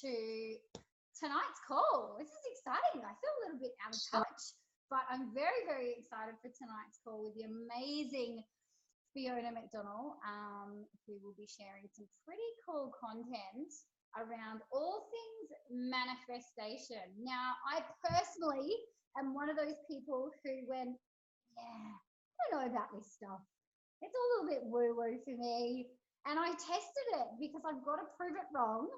to tonight's call. This is exciting. I feel a little bit out of touch, but I'm very, very excited for tonight's call with the amazing Fiona McDonnell, who will be sharing some pretty cool content around all things manifestation. Now, I personally am one of those people who went, yeah, I don't know about this stuff. It's a little bit woo-woo for me. And I tested it because I've got to prove it wrong.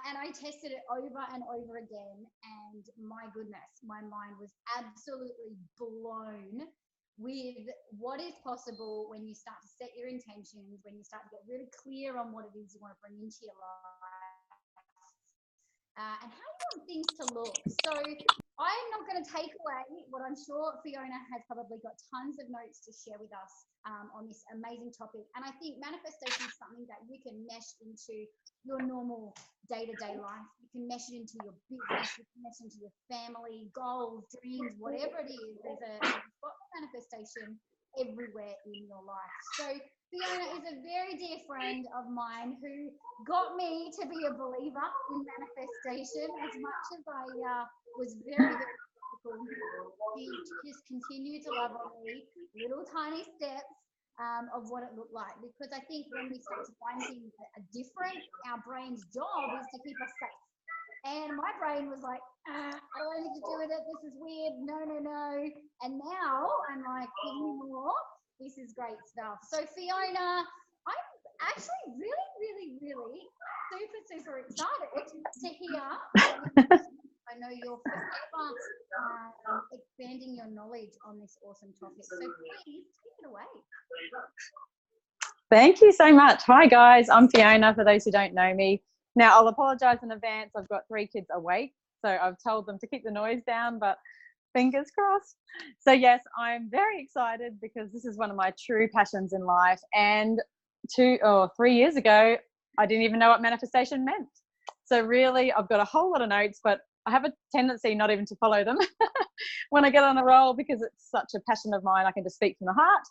And I tested it over and over again. And my goodness, my mind was absolutely blown with what is possible when you start to set your intentions, when you start to get really clear on what it is you want to bring into your life, and how you want things to look. So I'm not going to take away what I'm sure Fiona has probably got tons of notes to share with us on this amazing topic. And I think manifestation is something that you can mesh into your normal day-to-day life. You can mesh it into your business, you can mesh it into your family, goals, dreams, whatever it is. There's a manifestation everywhere in your life. So Fiona is a very dear friend of mine who got me to be a believer in manifestation as much as I was very, very skeptical. She just continued to love on me, little tiny steps of what it looked like. Because I think when we start to find things that are different, our brain's job is to keep us safe. And my brain was like, I don't know what to do with it. This is weird. No, no, no. And now I'm like, give me more. This is great stuff. So Fiona, I'm actually really, really, really super, super excited to hear. I know you're forever expanding your knowledge on this awesome topic. So please take it away. Thank you so much. Hi guys, I'm Fiona, for those who don't know me. Now I'll apologise in advance. I've got 3 kids awake, so I've told them to keep the noise down, but fingers crossed. So yes, I'm very excited because this is one of my true passions in life. And 2 or 3 years ago, I didn't even know what manifestation meant. So really, I've got a whole lot of notes, but I have a tendency not even to follow them when I get on a roll because it's such a passion of mine. I can just speak from the heart.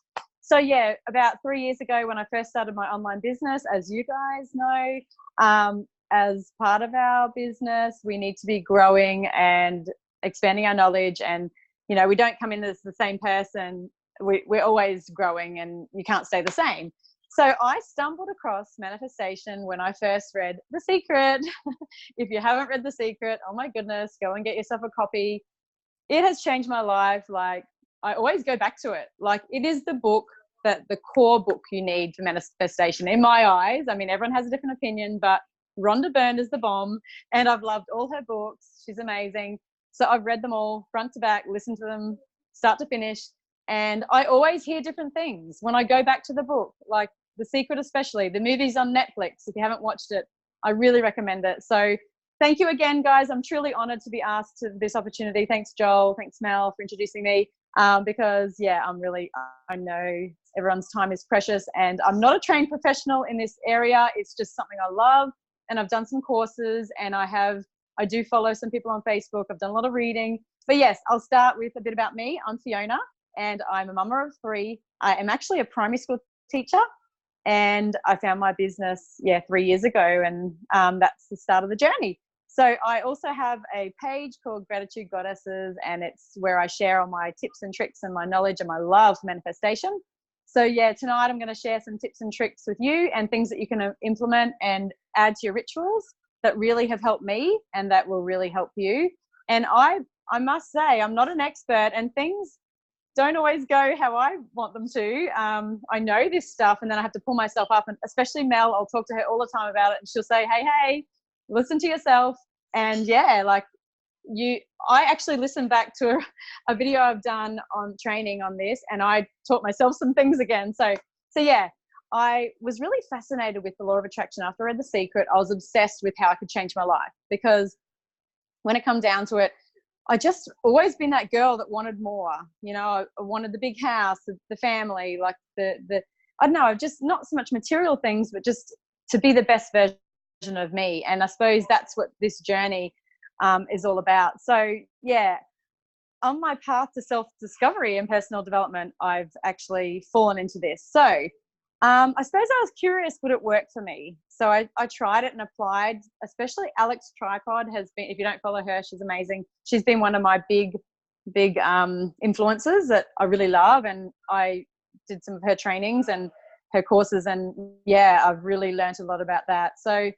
So yeah, about 3 years ago when I first started my online business, as you guys know, as part of our business, we need to be growing and expanding our knowledge. And, you know, we don't come in as the same person. We're always growing and you can't stay the same. So I stumbled across manifestation when I first read The Secret. If you haven't read The Secret, oh my goodness, go and get yourself a copy. It has changed my life. Like, I always go back to it. Like, it is the book, the core book you need for manifestation in my eyes. I mean, everyone has a different opinion, but Rhonda Byrne is the bomb, and I've loved all her books. She's amazing. So I've read them all front to back, listened to them start to finish, and I always hear different things when I go back to the book, like The Secret especially. The movie's on Netflix. If you haven't watched it, I really recommend it. So thank you again, guys. I'm truly honoured to be asked to this opportunity. Thanks, Joel. Thanks, Mel, for introducing me. Because, yeah, I know everyone's time is precious, and I'm not a trained professional in this area. It's just something I love, and I've done some courses, and I do follow some people on Facebook. I've done a lot of reading. But yes, I'll start with a bit about me. I'm Fiona, and I'm a mama of 3. I am actually a primary school teacher, and I found my business, 3 years ago, and that's the start of the journey. So I also have a page called Gratitude Goddesses, and it's where I share all my tips and tricks and my knowledge and my love for manifestation. So yeah, tonight I'm going to share some tips and tricks with you and things that you can implement and add to your rituals that really have helped me and that will really help you. And I must say, I'm not an expert, and things don't always go how I want them to. I know this stuff, and then I have to pull myself up, and especially Mel, I'll talk to her all the time about it, and she'll say, hey, listen to yourself. And yeah, like I actually listened back to a video I've done on training on this, and I taught myself some things again. So yeah, I was really fascinated with the law of attraction. After I read The Secret, I was obsessed with how I could change my life, because when it comes down to it, I just always been that girl that wanted more. You know, I wanted the big house, the family, like the I don't know, just not so much material things, but just to be the best version of me. And I suppose that's what this journey is all about. So yeah, on my path to self-discovery and personal development, I've actually fallen into this. So I suppose I was curious, would it work for me? So I tried it and applied, especially Alex Tripod has been, if you don't follow her, she's amazing. She's been one of my big influencers that I really love. And I did some of her trainings and her courses. And yeah, I've really learned a lot about that. So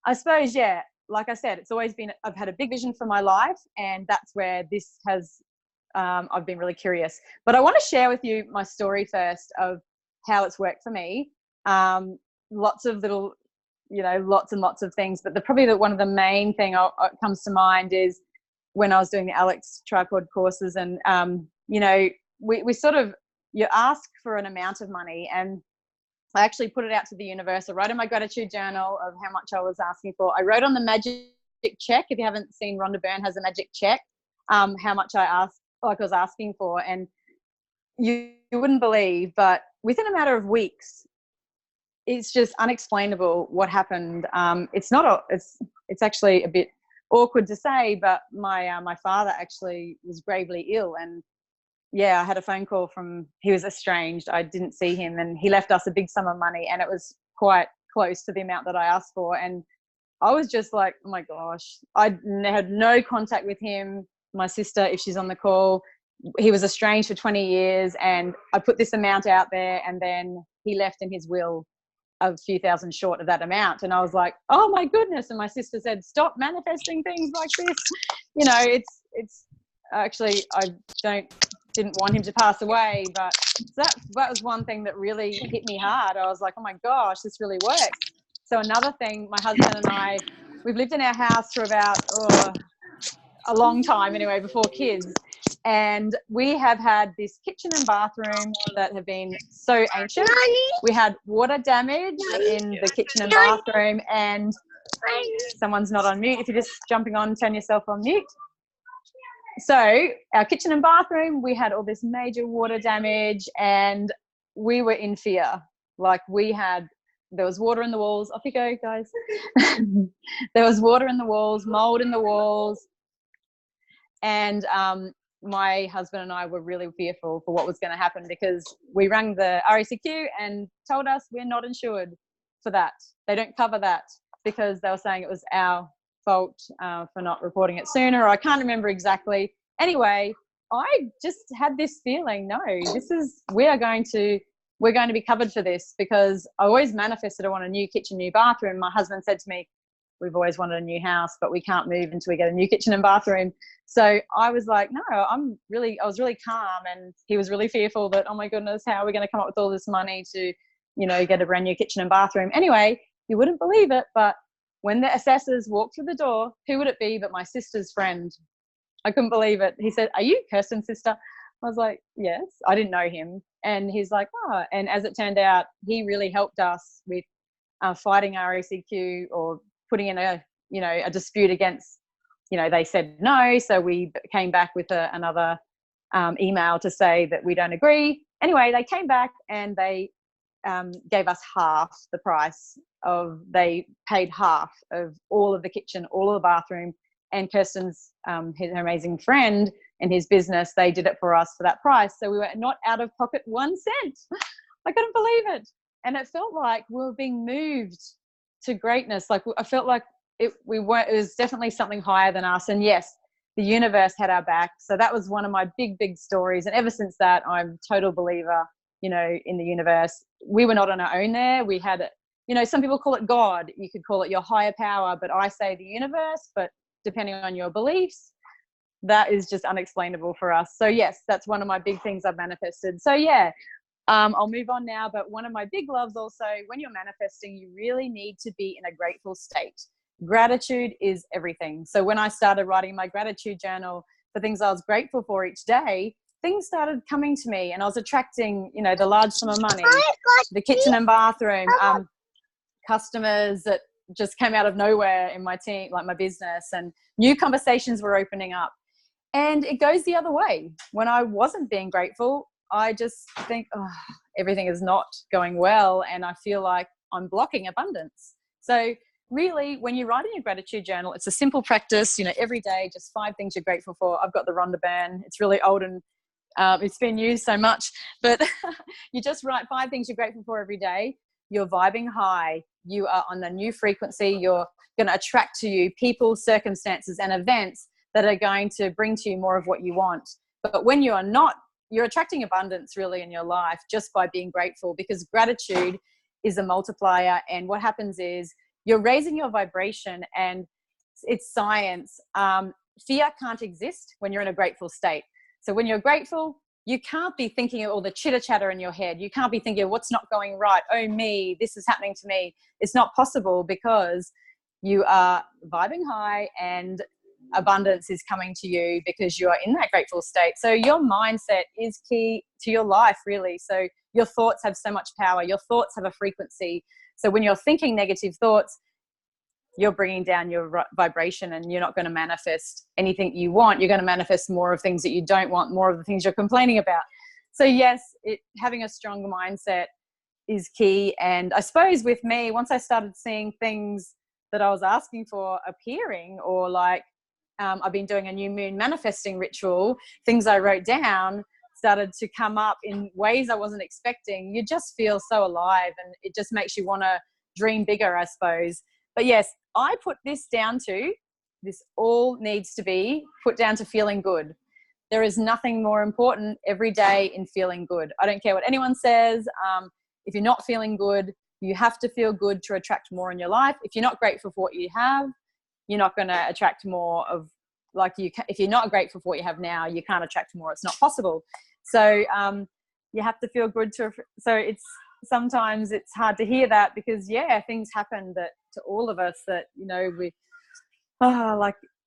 I suppose, yeah, like I said, it's always been, I've had a big vision for my life. And that's where this has, I've been really curious. But I want to share with you my story first of how it's worked for me. Lots of little, lots and lots of things, but one of the main thing comes to mind is when I was doing the Alex Tripod courses, and we sort of, you ask for an amount of money, and I actually put it out to the universe. I wrote in my gratitude journal of how much I was asking for. I wrote on the magic check. If you haven't seen, Rhonda Byrne has a magic check, how much I was asking for, and you wouldn't believe, but within a matter of weeks, it's just unexplainable what happened. It's actually a bit awkward to say, but my father actually was gravely ill, and yeah, I had a phone call he was estranged. I didn't see him, and he left us a big sum of money, and it was quite close to the amount that I asked for. And I was just like, oh my gosh, I had no contact with him. My sister, if she's on the call, he was estranged for 20 years, and I put this amount out there, and then he left in his will a few thousand short of that amount. And I was like, oh my goodness. And my sister said, stop manifesting things like this. It's actually, didn't want him to pass away, but that was one thing that really hit me hard. I was like, oh my gosh, this really works. So another thing, my husband and I, we've lived in our house for about a long time anyway, before kids. And we have had this kitchen and bathroom that have been so ancient. We had water damage in the kitchen and bathroom, and someone's not on mute. If you're just jumping on, turn yourself on mute. So our kitchen and bathroom, we had all this major water damage, and we were in fear. Like there was water in the walls. Off you go, guys. There was water in the walls, mold in the walls. And my husband and I were really fearful for what was going to happen, because we rang the RACQ and told us we're not insured for that. They don't cover that, because they were saying it was our fault for not reporting it sooner, or I can't remember exactly. Anyway, I just had this feeling, no, we're going to be covered for this, because I always manifested I want a new kitchen, new bathroom. My husband said to me, we've always wanted a new house, but we can't move until we get a new kitchen and bathroom. So I was like, no, I was really calm, and he was really fearful that, oh my goodness, how are we going to come up with all this money to, get a brand new kitchen and bathroom? Anyway, you wouldn't believe it, but when the assessors walked through the door, who would it be but my sister's friend? I couldn't believe it. He said, are you Kirsten's sister? I was like, yes. I didn't know him. And he's like, oh. And as it turned out, he really helped us with fighting RACQ, or putting in a dispute against, they said no. So we came back with another email to say that we don't agree. Anyway, they came back and they gave us half the price they paid half of all of the kitchen, all of the bathroom, and Kirsten's, her amazing friend and his business, they did it for us for that price. So we were not out of pocket 1 cent. I couldn't believe it. And it felt like we were being moved to greatness. Like I felt like it was definitely something higher than us. And yes, the universe had our back. So that was one of my big, big stories. And ever since that, I'm a total believer, in the universe. We were not on our own there. We had, some people call it God. You could call it your higher power, but I say the universe. But depending on your beliefs, that is just unexplainable for us. So yes, that's one of my big things I've manifested. So yeah, I'll move on now. But one of my big loves also, when you're manifesting, you really need to be in a grateful state. Gratitude is everything. So when I started writing my gratitude journal for things I was grateful for each day, things started coming to me, and I was attracting, the large sum of money, the kitchen and bathroom, customers that just came out of nowhere in my team, like my business, and new conversations were opening up. And it goes the other way. When I wasn't being grateful, I just think, oh, everything is not going well, and I feel like I'm blocking abundance. So really, when you write in your gratitude journal, it's a simple practice, every day, just 5 things you're grateful for. I've got the Rhonda Byrne. It's really old and It's been used so much, but you just write 5 things you're grateful for every day. You're vibing high. You are on a new frequency. You're going to attract to you people, circumstances, and events that are going to bring to you more of what you want. But when you are not, you're attracting abundance really in your life just by being grateful, because gratitude is a multiplier. And what happens is you're raising your vibration, and it's science. Fear can't exist when you're in a grateful state. So when you're grateful, you can't be thinking of all the chitter chatter in your head. You can't be thinking, what's not going right? Oh, me, this is happening to me. It's not possible, because you are vibing high and abundance is coming to you because you are in that grateful state. So your mindset is key to your life, really. So your thoughts have so much power. Your thoughts have a frequency. So when you're thinking negative thoughts, you're bringing down your vibration, and you're not going to manifest anything you want. You're going to manifest more of things that you don't want, more of the things you're complaining about. So yes, having a strong mindset is key. And I suppose with me, once I started seeing things that I was asking for appearing, or like I've been doing a new moon manifesting ritual, things I wrote down started to come up in ways I wasn't expecting. You just feel so alive, and it just makes you want to dream bigger, I suppose. But yes, I put this down to, this all needs to be put down to feeling good. There is nothing more important every day in feeling good. I don't care what anyone says. If you're not feeling good, you have to feel good to attract more in your life. If you're not grateful for what you have, you're not going to attract more of, if you're not grateful for what you have now, you can't attract more. It's not possible. So you have to feel good sometimes it's hard to hear that, because things happen that to all of us that,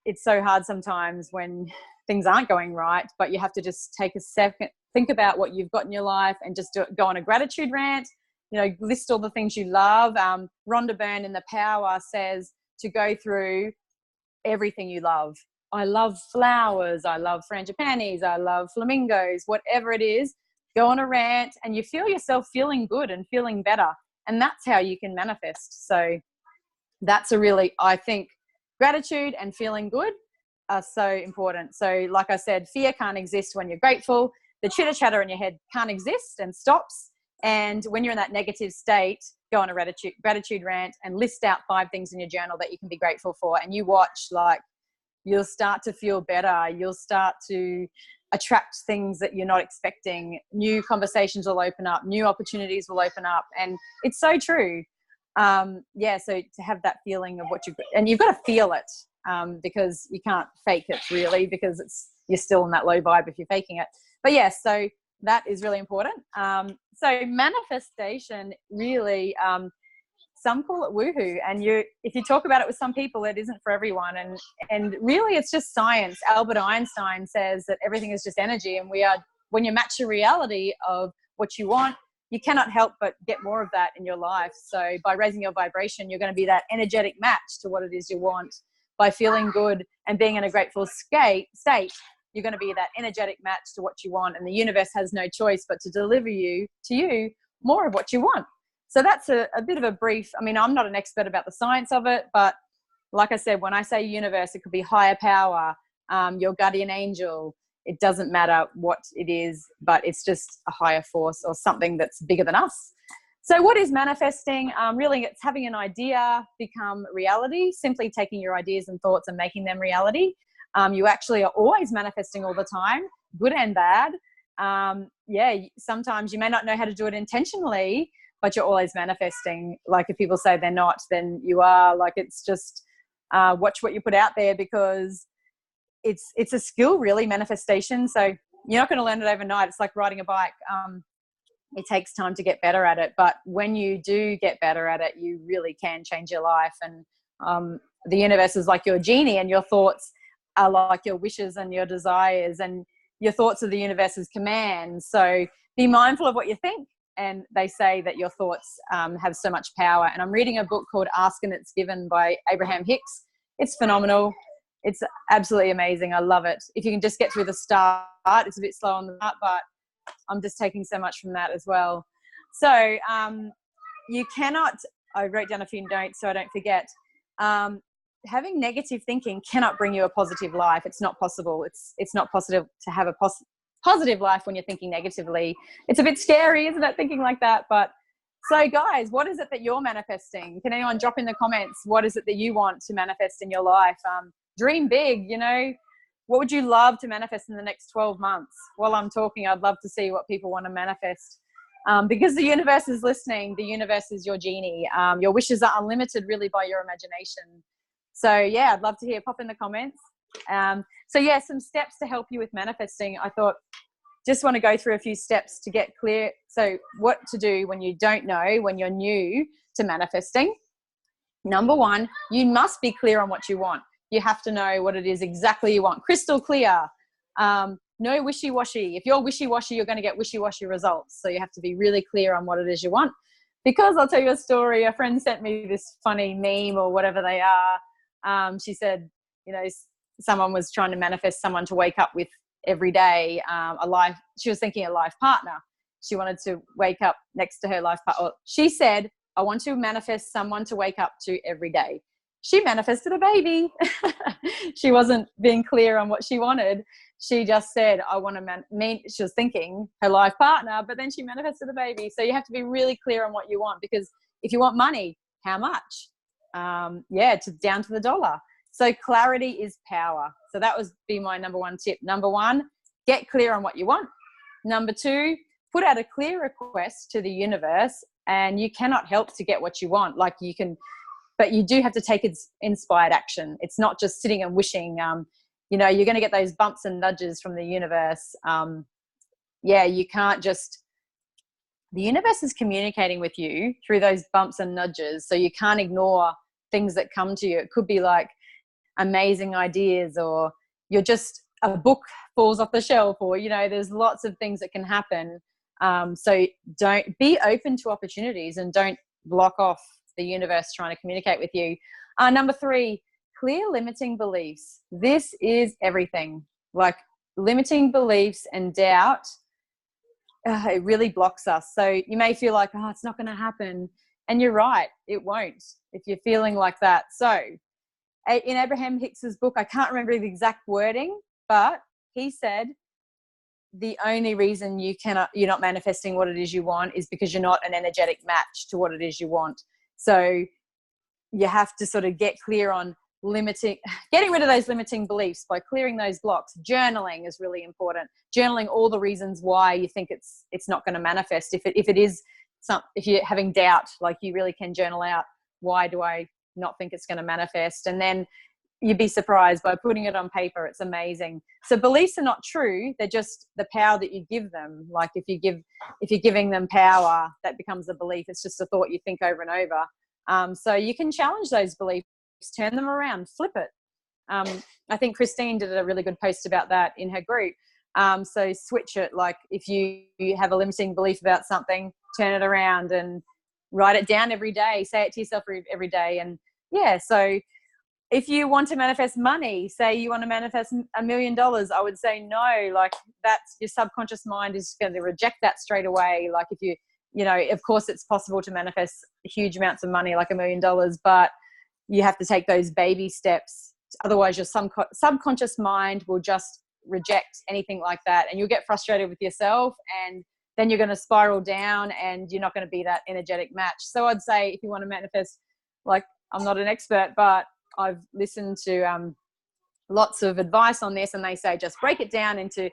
it's so hard sometimes when things aren't going right, but you have to just take a second, think about what you've got in your life, and just go on a gratitude rant, list all the things you love. Rhonda Byrne in The Power says to go through everything you love. I love flowers. I love frangipanis. I love flamingos, whatever it is. Go on a rant, and you feel yourself feeling good and feeling better. And that's how you can manifest. So that's I think gratitude and feeling good are so important. So like I said, fear can't exist when you're grateful. The chitter chatter in your head can't exist and stops. And when you're in that negative state, go on a gratitude rant and list out 5 things in your journal that you can be grateful for. And you watch, you'll start to feel better. You'll start to attract things that you're not expecting. New conversations will open up. New opportunities will open up. And it's so true. So to have that feeling of and you've got to feel it, because you can't fake it really, because you're still in that low vibe if you're faking it. But yes, so that is really important. So manifestation really, some call it woohoo, and if you talk about it with some people, it isn't for everyone. And really, it's just science. Albert Einstein says that everything is just energy, and when you match the reality of what you want, you cannot help but get more of that in your life. So by raising your vibration, you're going to be that energetic match to what it is you want. By feeling good and being in a grateful state, you're going to be that energetic match to what you want, and the universe has no choice but to deliver to you more of what you want. So that's a bit of a brief. I mean, I'm not an expert about the science of it, but like I said, when I say universe, it could be higher power, your guardian angel. It doesn't matter what it is, but it's just a higher force or something that's bigger than us. So what is manifesting? Really, it's having an idea become reality, simply taking your ideas and thoughts and making them reality. You actually are always manifesting all the time, good and bad. Sometimes you may not know how to do it intentionally, but you're always manifesting. Like if people say they're not, then you are. Like it's just watch what you put out there, because it's a skill, really, manifestation. So you're not going to learn it overnight. It's like riding a bike. It takes time to get better at it, but when you do get better at it, you really can change your life. And the universe is like your genie, and your thoughts are like your wishes and your desires, and your thoughts are the universe's commands. So be mindful of what you think. And they say that your thoughts have so much power. And I'm reading a book called Ask and It's Given by Abraham Hicks. It's phenomenal. It's absolutely amazing. I love it. If you can just get through the start, it's a bit slow on the start, but I'm just taking so much from that as well. So you cannot, I wrote down a few notes so I don't forget. Having negative thinking cannot bring you a positive life. It's not possible. It's not possible to have a positive life when you're thinking negatively. It's a bit scary, isn't it, thinking like that? But so guys, what is it that you're manifesting? Can anyone drop in the comments? What is it that you want to manifest in your life? Dream big, you know. What would you love to manifest in the next 12 months? While I'm talking, I'd love to see what people want to manifest. Because the universe is listening. The universe is your genie. Your wishes are unlimited really by your imagination. So yeah, I'd love to hear, pop in the comments. So yeah, some steps to help you with manifesting. I thought just want to go through a few steps to get clear. So what to do when you don't know, when you're new to manifesting. Number one, you must be clear on what you want. You have to know what it is exactly you want. Crystal clear. No wishy-washy. If you're wishy-washy, you're going to get wishy-washy results. So you have to be really clear on what it is you want. Because I'll tell you a story. A friend sent me this funny meme or whatever they are. She said, you know, someone was trying to manifest someone to wake up with every day, she was thinking a life partner. She wanted to wake up next to her life partner. She said, I want to manifest someone to wake up to every day. She manifested a baby. She wasn't being clear on what she wanted. She just said, I want to she was thinking her life partner, but then she manifested a baby. So you have to be really clear on what you want, because if you want money, how much? Down to the dollar. So clarity is power. So that would be my number one tip. Number one, get clear on what you want. Number two, put out a clear request to the universe, and you cannot help to get what you want. Like you can, but you do have to take inspired action. It's not just sitting and wishing. You know, you're going to get those bumps and nudges from the universe. You can't just, the universe is communicating with you through those bumps and nudges. So you can't ignore things that come to you. It could be like amazing ideas, or you're just, a book falls off the shelf, or, you know, there's lots of things that can happen. So don't, be open to opportunities and don't block off the universe trying to communicate with you. Number three, clear limiting beliefs. This is everything. Like limiting beliefs and doubt, it really blocks us. So you may feel like, oh, it's not going to happen. And you're right, it won't if you're feeling like that. So in Abraham Hicks's book, I can't remember the exact wording, but he said the only reason you're not manifesting what it is you want is because you're not an energetic match to what it is you want. So you have to sort of get clear on getting rid of those limiting beliefs by clearing those blocks. Journaling is really important. Journaling all the reasons why you think it's not going to manifest. If you're having doubt, like you really can journal out, why do I not think it's going to manifest? And then you'd be surprised by putting it on paper. It's amazing. So beliefs are not true. They're just the power that you give them. Like if you're giving them power, that becomes a belief. It's just a thought you think over and over. So you can challenge those beliefs, turn them around, flip it. I think Christine did a really good post about that in her group. So switch it. Like if you have a limiting belief about something, turn it around and write it down every day. Say it to yourself every day. And yeah, so if you want to manifest money, say you want to manifest $1 million, I would say no. Like that's, your subconscious mind is going to reject that straight away. Like if you know, of course it's possible to manifest huge amounts of money, like $1 million, but you have to take those baby steps. Otherwise your subconscious mind will just reject anything like that, and you'll get frustrated with yourself, and then you're going to spiral down and you're not going to be that energetic match. So I'd say if you want to manifest, like I'm not an expert, but I've listened to lots of advice on this, and they say just break it down into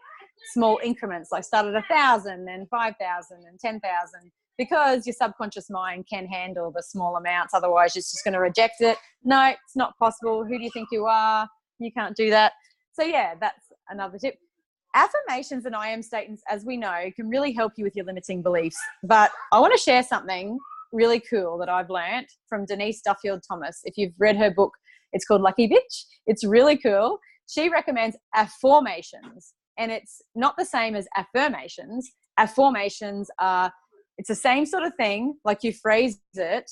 small increments, like start at 1,000 and 5,000 and 10,000, because your subconscious mind can handle the small amounts. Otherwise it's just going to reject it. No, it's not possible. Who do you think you are? You can't do that. So yeah, that's another tip. Affirmations and I am statements, as we know, can really help you with your limiting beliefs. But I want to share something really cool that I've learned from Denise Duffield Thomas. If you've read her book, it's called Lucky Bitch. It's really cool. She recommends affirmations, and it's not the same as affirmations. Affirmations are, it's the same sort of thing. Like you phrase it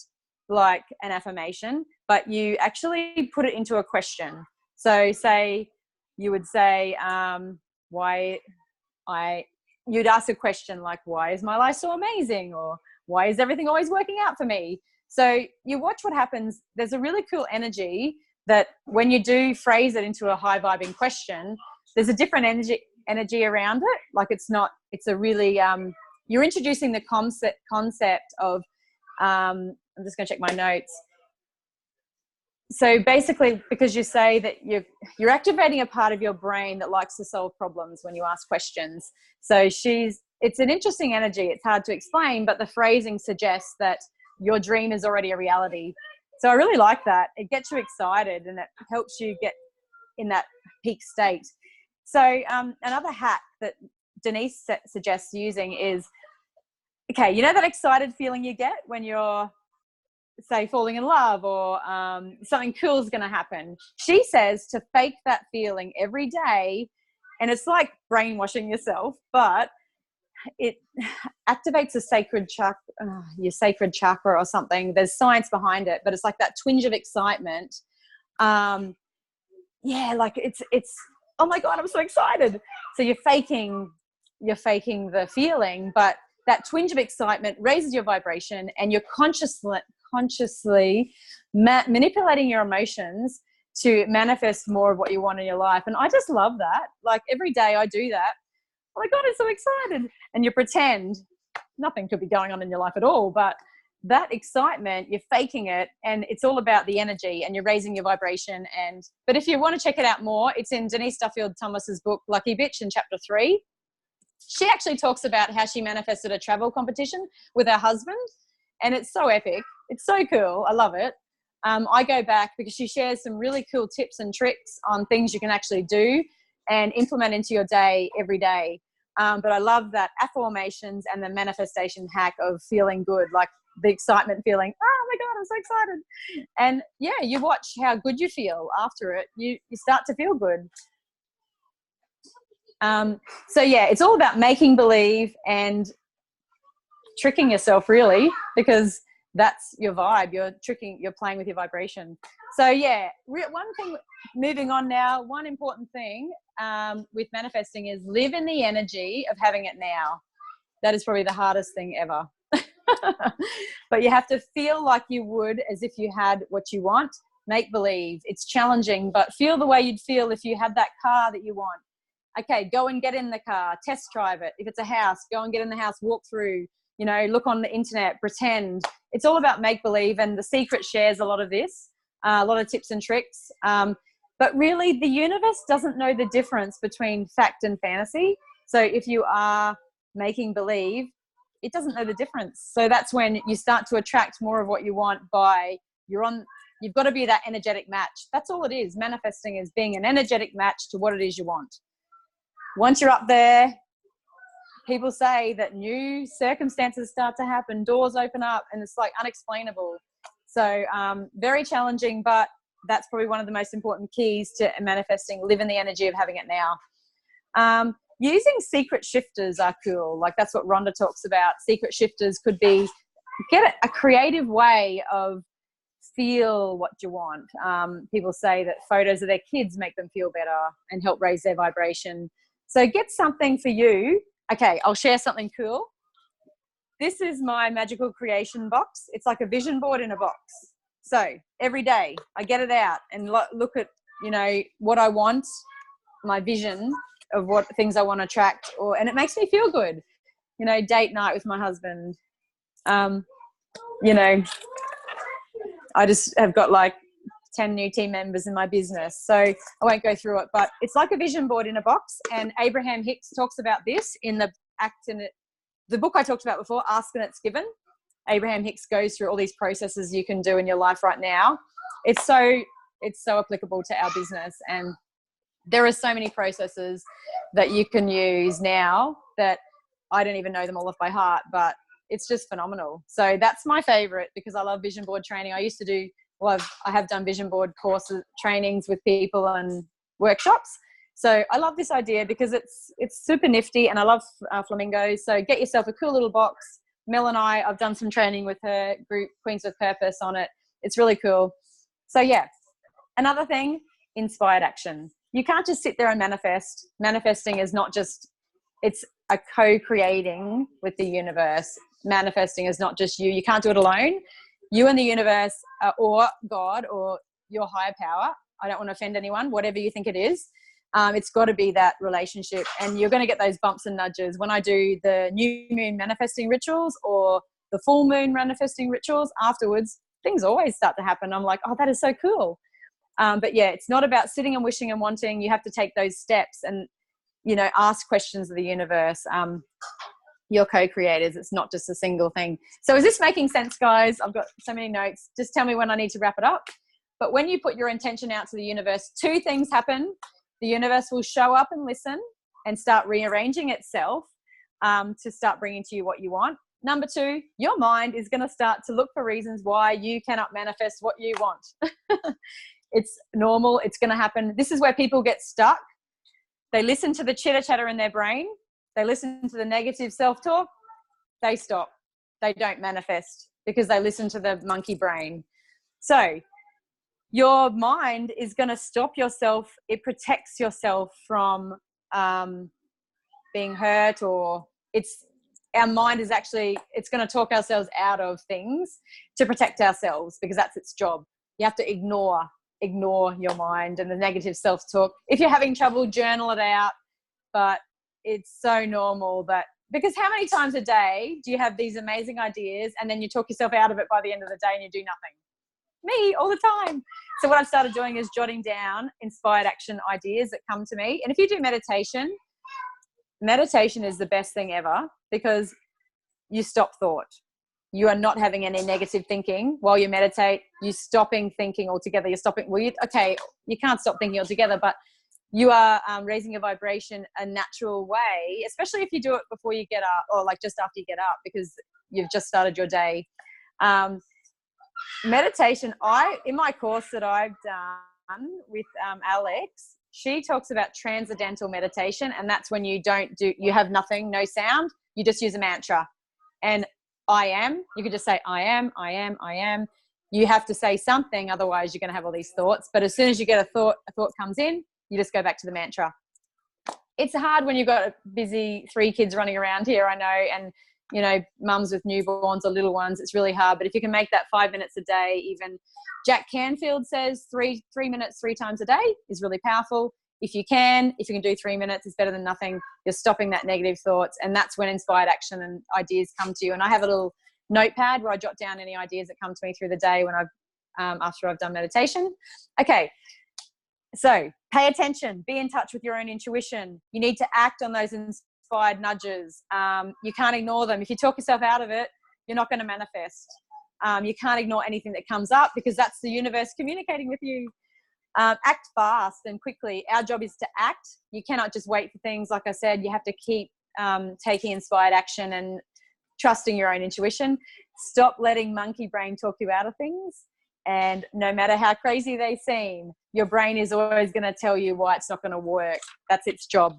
like an affirmation, but you actually put it into a question. So say you would say, you'd ask a question like, why is my life so amazing? Or why is everything always working out for me? So you watch what happens. There's a really cool energy that when you do phrase it into a high vibing question, there's a different energy around it. Like it's a really, you're introducing the concept of, I'm just going to check my notes. So basically, because you say that you're activating a part of your brain that likes to solve problems when you ask questions. So it's an interesting energy. It's hard to explain, but the phrasing suggests that your dream is already a reality. So I really like that. It gets you excited and it helps you get in that peak state. So another hack that Denise suggests using is, okay, you know that excited feeling you get when you're, say, falling in love or something cool is going to happen. She says to fake that feeling every day, and it's like brainwashing yourself, but it activates a your sacred chakra or something. There's science behind it, but it's like that twinge of excitement. Like it's oh my God, I'm so excited. So you're faking the feeling, but that twinge of excitement raises your vibration, and you're consciously manipulating your emotions to manifest more of what you want in your life. And I just love that. Like every day I do that. Oh my God, I'm so excited. And you pretend nothing could be going on in your life at all, but that excitement, you're faking it, and it's all about the energy, and you're raising your vibration. But if you want to check it out more, it's in Denise Duffield Thomas's book, Lucky Bitch, in chapter 3. She actually talks about how she manifested a travel competition with her husband, and it's so epic. It's so cool. I love it. I go back because she shares some really cool tips and tricks on things you can actually do and implement into your day every day. But I love that affirmations and the manifestation hack of feeling good, like the excitement feeling, oh my God, I'm so excited. And yeah, you watch how good you feel after it. You start to feel good. So yeah, it's all about making believe and tricking yourself, really, because that's your vibe. You're playing with your vibration. So yeah, one thing, moving on now, one important thing with manifesting is live in the energy of having it now. That is probably the hardest thing ever. But you have to feel like you would as if you had what you want. Make believe. It's challenging, but feel the way you'd feel if you had that car that you want. Okay, go and get in the car, test drive it. If it's a house, go and get in the house, walk through, look on the internet, pretend. It's all about make believe, and The Secret shares a lot of this, a lot of tips and tricks. But really, the universe doesn't know the difference between fact and fantasy. So if you are making believe, it doesn't know the difference. So that's when you start to attract more of what you want you've got to be that energetic match. That's all it is. Manifesting is being an energetic match to what it is you want. Once you're up there, people say that new circumstances start to happen, doors open up, and it's like unexplainable. So very challenging, but that's probably one of the most important keys to manifesting. Live in the energy of having it now. Using secret shifters are cool. Like that's what Rhonda talks about. Secret shifters could be get a creative way of feel what you want. People say that photos of their kids make them feel better and help raise their vibration. So get something for you. Okay, I'll share something cool. This is my magical creation box. It's like a vision board in a box. So every day I get it out and look at, what I want, my vision of what things I want to attract, and it makes me feel good. Date night with my husband. I just have got like 10 new team members in my business. So I won't go through it, but it's like a vision board in a box. And Abraham Hicks talks about this in the book I talked about before, Ask and It's Given. Abraham Hicks goes through all these processes you can do in your life right now. It's so applicable to our business. And there are so many processes that you can use now that I don't even know them all off by heart, but it's just phenomenal. So that's my favorite because I love vision board training. I used to do, I have done vision board courses, trainings with people and workshops. So I love this idea because it's super nifty, and I love flamingos. So get yourself a cool little box. Mel and I've done some training with her group, Queens with Purpose, on it. It's really cool. So yeah, another thing, inspired action. You can't just sit there and manifest. Manifesting is not just, it's a co-creating with the universe. Manifesting is not just you. You can't do it alone. You and the universe or God or your higher power. I don't want to offend anyone, whatever you think it is. It's got to be that relationship, and you're going to get those bumps and nudges. When I do the new moon manifesting rituals or the full moon manifesting rituals, afterwards, things always start to happen. I'm like, oh, that is so cool. But yeah, it's not about sitting and wishing and wanting. You have to take those steps and, you know, ask questions of the universe. Your co-creators. It's not just a single thing. So is this making sense, guys? I've got so many notes. Just tell me when I need to wrap it up. But when you put your intention out to the universe, two things happen. The universe will show up and listen and start rearranging itself to start bringing to you what you want. Number two, your mind is going to start to look for reasons why you cannot manifest what you want. It's normal. It's going to happen. This is where people get stuck. They listen to the chitter chatter in their brain. They listen to the negative self-talk. They stop. They don't manifest because they listen to the monkey brain. So your mind is going to stop yourself. It protects yourself from being hurt, or our mind is actually, it's going to talk ourselves out of things to protect ourselves because that's its job. You have to ignore your mind and the negative self-talk. If you're having trouble, journal it out. But it's so normal because how many times a day do you have these amazing ideas and then you talk yourself out of it by the end of the day and you do nothing? Me, all the time. So what I've started doing is jotting down inspired action ideas that come to me. And if you do meditation is the best thing ever because you stop thought. You are not having any negative thinking while you meditate. You're stopping thinking altogether. You're stopping. You can't stop thinking altogether, but you are raising your vibration a natural way, especially if you do it before you get up or like just after you get up because you've just started your day. Meditation, in my course that I've done with Alex, she talks about transcendental meditation, and that's when you have nothing, no sound, you just use a mantra. And you could just say, I am. You have to say something, otherwise you're going to have all these thoughts. But as soon as you get a thought comes in, you just go back to the mantra. It's hard when you've got busy 3 kids running around here, I know, and, you know, mums with newborns or little ones, it's really hard. But if you can make that 5 minutes a day, even Jack Canfield says 3 minutes 3 times a day is really powerful. If you can do 3 minutes, it's better than nothing. You're stopping that negative thoughts, and that's when inspired action and ideas come to you. And I have a little notepad where I jot down any ideas that come to me through the day when after I've done meditation. Okay. So pay attention, be in touch with your own intuition. You need to act on those inspired nudges. You can't ignore them. If you talk yourself out of it, you're not going to manifest. You can't ignore anything that comes up because that's the universe communicating with you. Act fast and quickly. Our job is to act. You cannot just wait for things. Like I said, you have to keep taking inspired action and trusting your own intuition. Stop letting monkey brain talk you out of things. And no matter how crazy they seem, your brain is always going to tell you why it's not going to work. That's its job.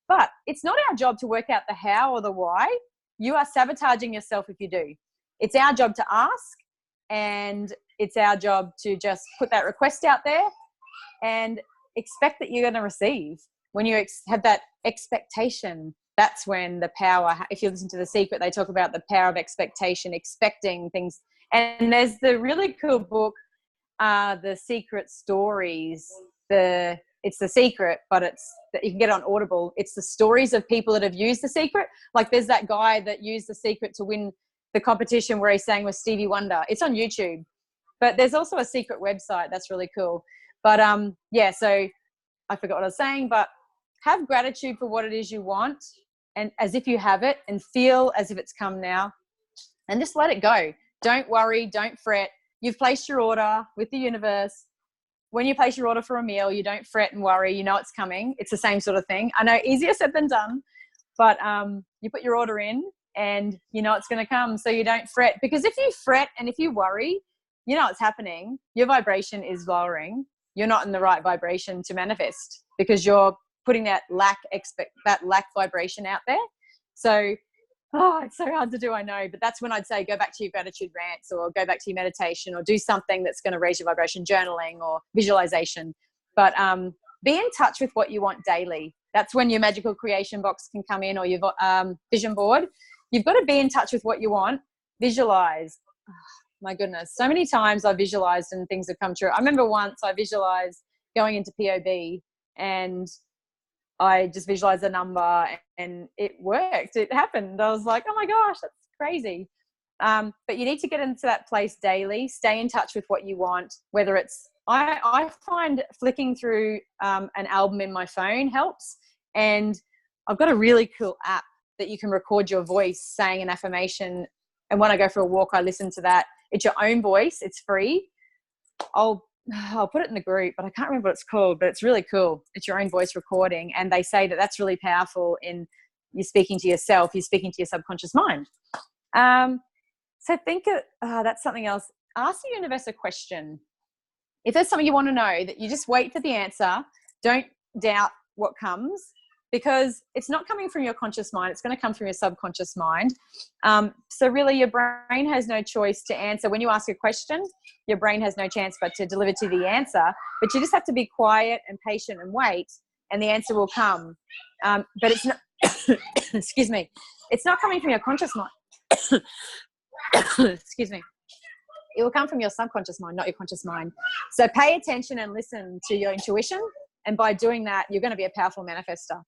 But it's not our job to work out the how or the why. You are sabotaging yourself if you do. It's our job to ask, and it's our job to just put that request out there and expect that you're going to receive. When you have that expectation, that's when the power, if you listen to The Secret, they talk about the power of expectation, expecting things. And there's the really cool book, The Secret Stories. It's The Secret, but you can get it on Audible. It's the stories of people that have used The Secret. Like there's that guy that used The Secret to win the competition where he sang with Stevie Wonder. It's on YouTube. But there's also a secret website. That's really cool. But yeah, so I forgot what I was saying, but have gratitude for what it is you want, and as if you have it, and feel as if it's come now, and just let it go. Don't worry, don't fret. You've placed your order with the universe. When you place your order for a meal, you don't fret and worry. You know it's coming. It's the same sort of thing. I know, easier said than done, but you put your order in and you know it's going to come, so you don't fret. Because if you fret and if you worry, you know what's happening. Your vibration is lowering. You're not in the right vibration to manifest because you're putting that lack vibration out there. So, it's so hard to do, I know, but that's when I'd say go back to your gratitude rants or go back to your meditation or do something that's going to raise your vibration, journaling or visualization. But be in touch with what you want daily. That's when your magical creation box can come in, or your vision board. You've got to be in touch with what you want. Visualize. Oh, my goodness. So many times I visualized and things have come true. I remember once I visualized going into POB and I just visualized the number and it worked. It happened. I was like, oh my gosh, that's crazy. But you need to get into that place daily, stay in touch with what you want, whether it's, I find flicking through an album in my phone helps. And I've got a really cool app that you can record your voice saying an affirmation. And when I go for a walk, I listen to that. It's your own voice. It's free. I'll put it in the group, but I can't remember what it's called, but it's really cool. It's your own voice recording. And they say that that's really powerful in you speaking to yourself, you're speaking to your subconscious mind. So think that's something else. Ask the universe a question. If there's something you want to know, that you just wait for the answer. Don't doubt what comes, because it's not coming from your conscious mind. It's going to come from your subconscious mind. So really your brain has no choice to answer. When you ask a question, your brain has no chance but to deliver to the answer. But you just have to be quiet and patient and wait, and the answer will come. But it's not, excuse me, it's not coming from your conscious mind. Excuse me. It will come from your subconscious mind, not your conscious mind. So pay attention and listen to your intuition. And by doing that, you're going to be a powerful manifester.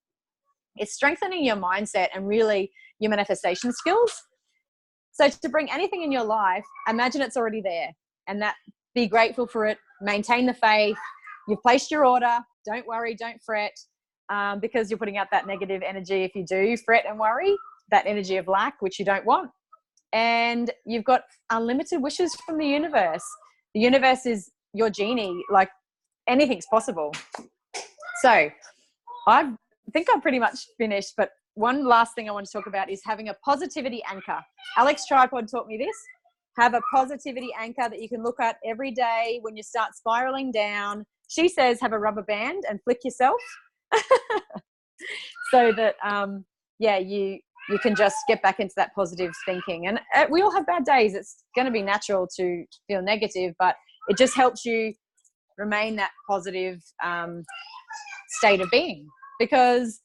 It's strengthening your mindset and really your manifestation skills. So to bring anything in your life, imagine it's already there, and that be grateful for it. Maintain the faith. You've placed your order. Don't worry, don't fret, because you're putting out that negative energy. If you do fret and worry, that energy of lack, which you don't want. And you've got unlimited wishes from the universe. The universe is your genie, like anything's possible. So I think I'm pretty much finished, but one last thing I want to talk about is having a positivity anchor. Alex Tripod taught me this. Have a positivity anchor that you can look at every day when you start spiraling down. She says have a rubber band and flick yourself so that, you can just get back into that positive thinking. And we all have bad days. It's going to be natural to feel negative, but it just helps you remain that positive state of being. Because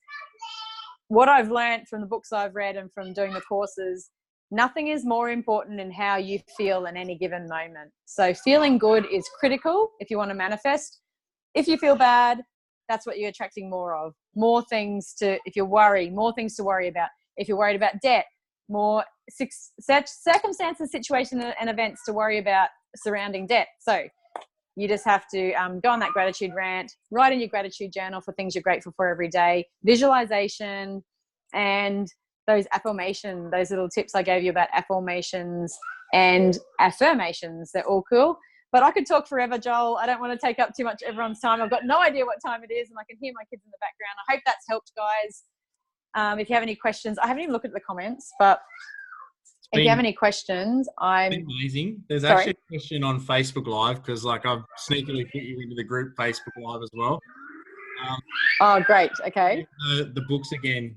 what I've learned from the books I've read and from doing the courses, nothing is more important in how you feel in any given moment. So feeling good is critical if you want to manifest. If you feel bad, that's what you're attracting more of. More things to, if you worry, more things to worry about. If you're worried about debt, more circumstances, situations, and events to worry about surrounding debt. So you just have to go on that gratitude rant, write in your gratitude journal for things you're grateful for every day, visualization, and those affirmations, those little tips I gave you about affirmations and affirmations. They're all cool. But I could talk forever, Joel. I don't want to take up too much of everyone's time. I've got no idea what time it is, and I can hear my kids in the background. I hope that's helped, guys. If you have any questions, I haven't even looked at the comments, but if you have any questions, It's been amazing. There's actually a question on Facebook Live, because like I've sneakily put you into the group Facebook Live as well. Oh, great. Okay. The books again.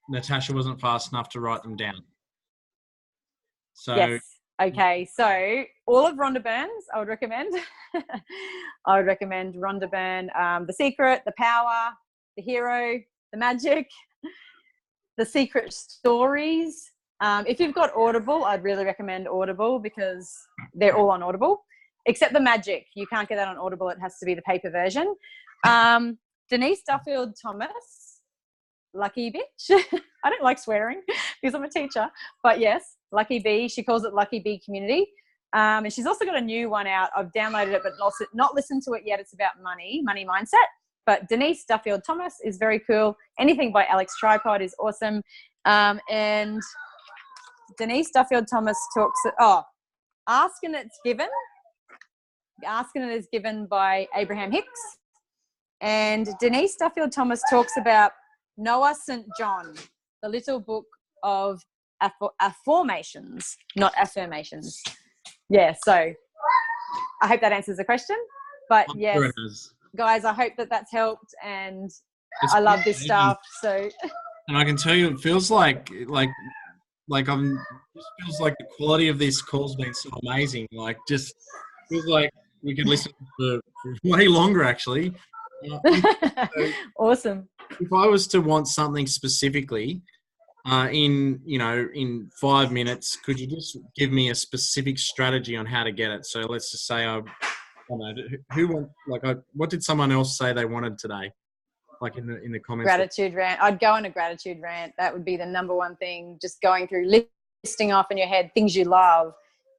Natasha wasn't fast enough to write them down. So yes. Okay. So all of Rhonda Byrne's, I would recommend. I would recommend Rhonda Byrne, The Secret, The Power, The Hero, The Magic, The Secret Stories. If you've got Audible, I'd really recommend Audible, because they're all on Audible, except The Magic. You can't get that on Audible. It has to be the paper version. Denise Duffield Thomas, Lucky Bitch. I don't like swearing because I'm a teacher, but yes, Lucky Bee. She calls it Lucky Bee Community. And she's also got a new one out. I've downloaded it, but not listened to it yet. It's about money mindset. But Denise Duffield Thomas is very cool. Anything by Alex Tripod is awesome. And Denise Duffield Thomas talks, Ask and It's Given. Ask and It Is Given by Abraham Hicks. And Denise Duffield Thomas talks about Noah St. John, the little book of affirmations, not affirmations. Yeah, so I hope that answers the question. But yes, guys, I hope that that's helped, and I love this stuff. So, and I can tell you, it feels like I'm. Just feels like the quality of this call's been so amazing. Like, just feels like we could listen for way longer, actually. Awesome. If I was to want something specifically, in 5 minutes, could you just give me a specific strategy on how to get it? So let's just say what did someone else say they wanted today? like in the comments? Gratitude rant. I'd go on a gratitude rant. That would be the number one thing. Just going through, listing off in your head things you love,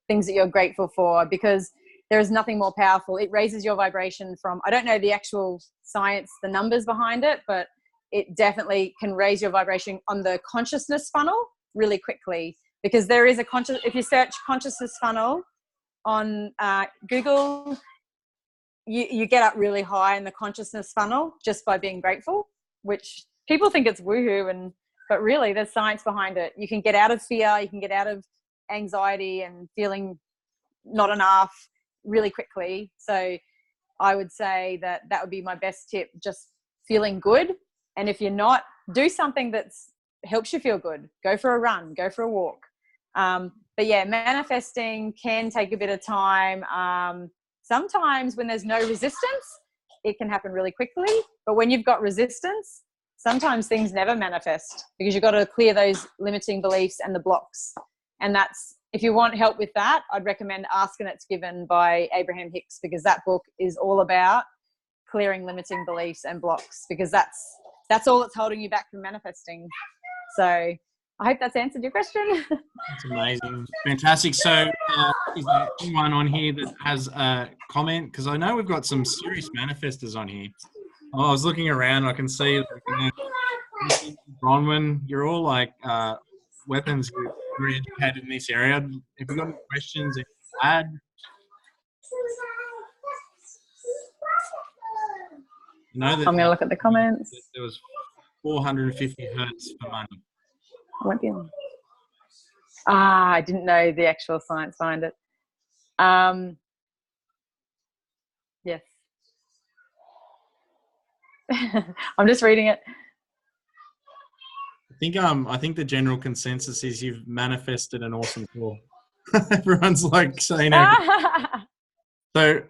things that you're grateful for, because there is nothing more powerful. It raises your vibration from, I don't know the actual science, the numbers behind it, but it definitely can raise your vibration on the consciousness funnel really quickly, because there is if you search consciousness funnel on Google, you get up really high in the consciousness funnel just by being grateful, which people think it's woohoo, but really there's science behind it. You can get out of fear, you can get out of anxiety and feeling not enough really quickly. So I would say that would be my best tip, just feeling good. And if you're not, do something that helps you feel good. Go for a run, go for a walk. But yeah, manifesting can take a bit of time. Sometimes when there's no resistance, it can happen really quickly. But when you've got resistance, sometimes things never manifest, because you've got to clear those limiting beliefs and the blocks. And if you want help with that, I'd recommend Ask and It's Given by Abraham Hicks, because that book is all about clearing limiting beliefs and blocks, because that's all that's holding you back from manifesting. So I hope that's answered your question. That's amazing. Fantastic. So is there anyone on here that has a comment? Because I know we've got some serious manifestors on here. I was looking around. I can see Bronwyn, you're all like weapons very educated in this area. If you've got any questions, if you add. I'm going to look at the comments. There was 450 hertz for money. I didn't know the actual science behind it. Yes. I'm just reading it. I think the general consensus is you've manifested an awesome call. Everyone's like saying so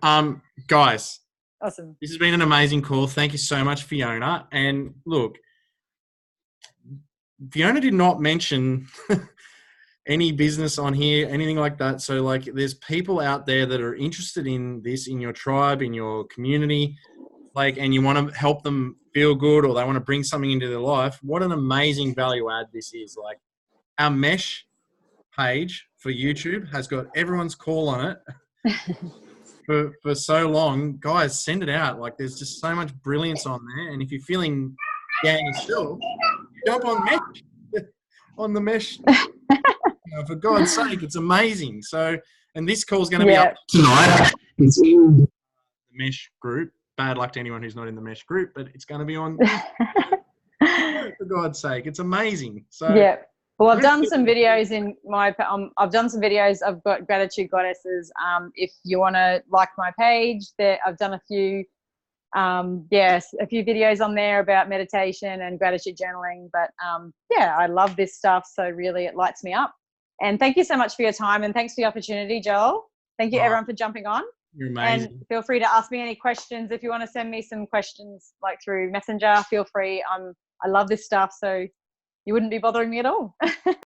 guys, awesome. This has been an amazing call. Thank you so much, Fiona. And look, Fiona did not mention any business on here, anything like that. So like there's people out there that are interested in this, in your tribe, in your community, like, and you want to help them feel good, or they want to bring something into their life. What an amazing value add this is. Like our mesh page for YouTube has got everyone's call on it for so long. Guys, send it out. Like there's just so much brilliance on there. And if you're feeling down yourself, jump on mesh, on the mesh. For God's sake, it's amazing. So, and this call's going to be up tonight. It's in the mesh group. Bad luck to anyone who's not in the mesh group, but it's going to be on. For God's sake, it's amazing. So yeah. Well, I've done some videos in my. I've done some videos. I've got Gratitude Goddesses. If you want to like my page, there I've done a few. A few videos on there about meditation and gratitude journaling. But yeah, I love this stuff. So really, it lights me up. And thank you so much for your time, and thanks for the opportunity, Joel. Thank you, everyone, for jumping on. You're amazing. And feel free to ask me any questions. If you want to send me some questions like through Messenger, feel free. I love this stuff, so you wouldn't be bothering me at all.